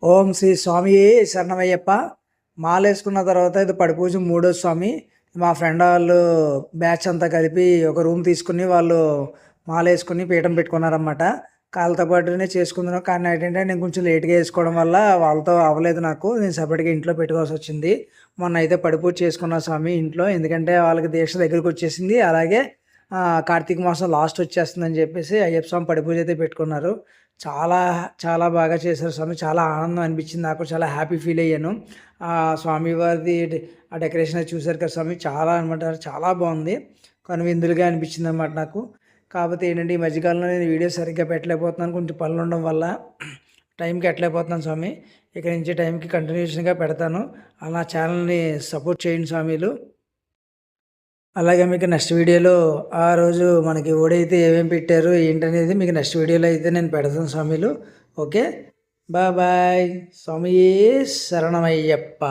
ఓం శ్రీ స్వామి శరణమయ్యప్ప. మాలేసుకున్న తర్వాత ఇది పడిపూజ మూడో స్వామి. మా ఫ్రెండ్ వాళ్ళు బ్యాచ్ అంతా కలిపి ఒక రూమ్ తీసుకుని వాళ్ళు మాలేసుకుని పీఠం పెట్టుకున్నారన్నమాట. కాళ్ళతో పాటునే చేసుకుంటున్నాను. కానీ ఏంటంటే నేను కొంచెం లేట్గా వేసుకోవడం వల్ల వాళ్ళతో అవ్వలేదు నాకు. నేను సపరేట్గా ఇంట్లో పెట్టుకోవాల్సి వచ్చింది. మొన్న అయితే పడిపూజ చేసుకున్నా స్వామి ఇంట్లో. ఎందుకంటే వాళ్ళకి దీక్ష దగ్గరికి వచ్చేసింది. అలాగే కార్తీక మాసం లాస్ట్ వచ్చేస్తుందని చెప్పేసి అయ్యప్ప స్వామి పడిపూజ అయితే పెట్టుకున్నారు. చాలా చాలా బాగా చేశారు స్వామి. చాలా ఆనందం అనిపించింది నాకు. చాలా హ్యాపీ ఫీల్ అయ్యాను. స్వామివారిది ఆ డెకరేషన్ అది చూశారు కదా స్వామి, చాలా అనమాట చాలా బాగుంది. కనువిందులుగా అనిపించింది అనమాట నాకు. కాకపోతే ఏంటంటే ఈ మధ్యకాలంలో నేను వీడియో సరిగ్గా పెట్టలేకపోతున్నాను. కొంచెం పనులు ఉండడం వల్ల టైంకి ఎట్టలేకపోతున్నాను స్వామి. ఇక నుంచి టైంకి కంటిన్యూషన్గా పెడతాను. అలా ఛానల్ని సపోర్ట్ చేయండి స్వామిలు. అలాగే మీకు నెక్స్ట్ వీడియోలో ఆ రోజు మనకి ఓడైతే ఏమేమి పెట్టారు ఏంటనేది మీకు నెక్స్ట్ వీడియోలో అయితే నేను పెడతాను స్వామిలు. Okay, bye bye. స్వామి శరణమయ్యప్ప.